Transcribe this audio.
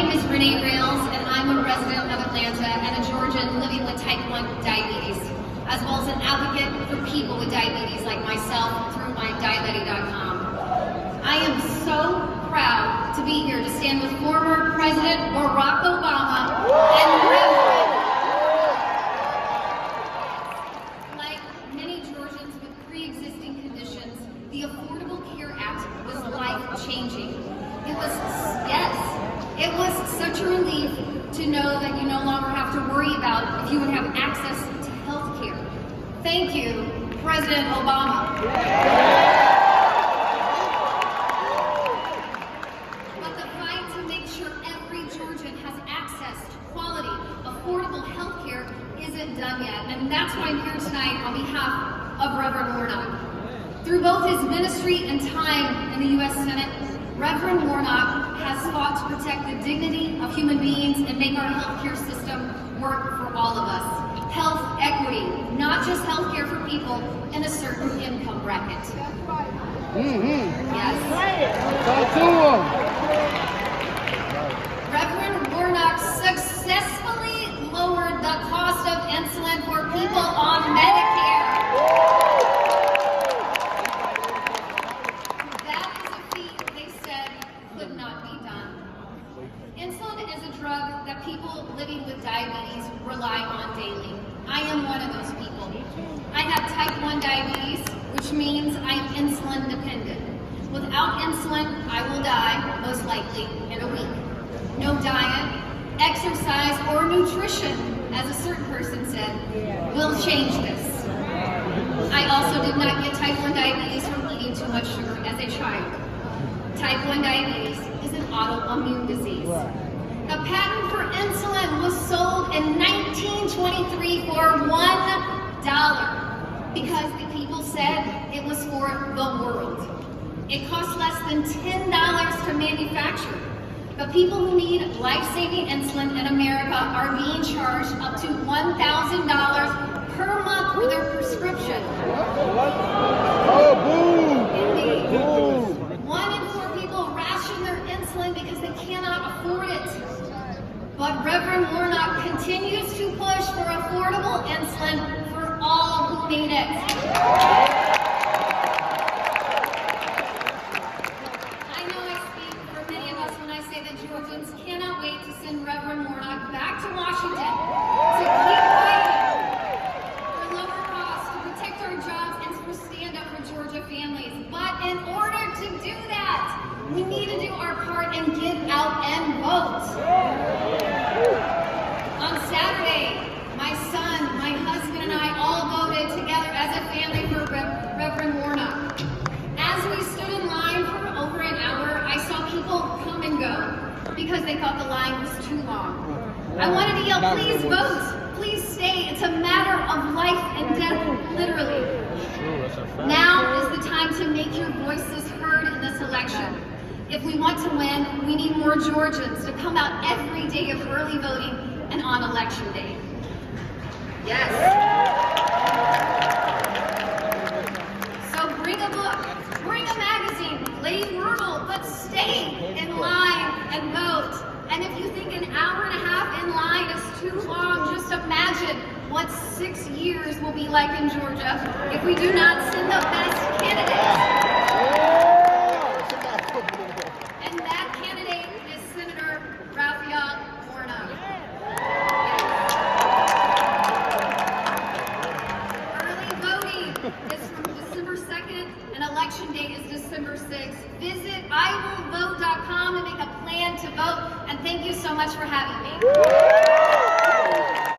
name is Renee Rayles, and I'm a resident of Atlanta and a Georgian living with type 1 diabetes, as well as an advocate for people with diabetes like myself through mydiabetic.com. I am so proud to be here to stand with former President Barack Obama and Reverend. Like many Georgians with pre-existing conditions, the Affordable Care Act was life-changing. It was such a relief to know that you no longer have to worry about if you would have access to health care. Thank you, President Obama. But the fight to make sure every Georgian has access to quality, affordable health care isn't done yet, and that's why I'm here tonight on behalf of Reverend Warnock. Through both his ministry and time in the U.S. Senate, Reverend Warnock has fought to protect the dignity of human beings and make our healthcare system work for all of us. Health equity, not just healthcare for people in a certain income bracket. Yes. Reverend Warnock successfully lowered the cost of insulin for people on Medicare. Insulin is a drug that people living with diabetes rely on daily. I am one of those people. I have type 1 diabetes, which means I'm insulin dependent. Without insulin, I will die, most likely, in a week. No diet, exercise, or nutrition, as a certain person said, will change this. I also did not get type 1 diabetes from eating too much sugar as a child. Type 1 diabetes is an autoimmune disease. The patent for insulin was sold in 1923 for $1 because the people said it was for the world. It costs less than $10 to manufacture. But people who need life-saving insulin in America are being charged up to $1,000 per month for their prescription. Oh, boom! Indeed. Boom! 1 in 4 people ration their insulin because they cannot afford it. But Reverend Warnock continues to push for affordable insulin for all who need it. I know I speak for many of us when I say that Georgians cannot wait to send Reverend Warnock back to Washington to keep fighting for lower costs, to protect our jobs, and to stand up for Georgia families. But in order to do that, we need to do our part and get out and vote. On Saturday, my son, my husband, and I all voted together as a family for Reverend Warnock. As we stood in line for over an hour, I saw people come and go because they thought the line was too long. I wanted to yell, please vote, please stay. It's a matter of life and death, literally. Now is the time to make your voices heard in this election. If we want to win, we need more Georgians to come out every day of early voting and on election day. Yes. So bring a book, bring a magazine, leave rural, but stay in line and vote. And if you think an hour and a half in line is too long, just imagine what 6 years will be like in Georgia if we do not send the best candidates. And that candidate is Senator Warnock. Early voting is from December 2nd, and election day is December 6th. Visit iwillvote.com and make a plan to vote. And thank you so much for having me.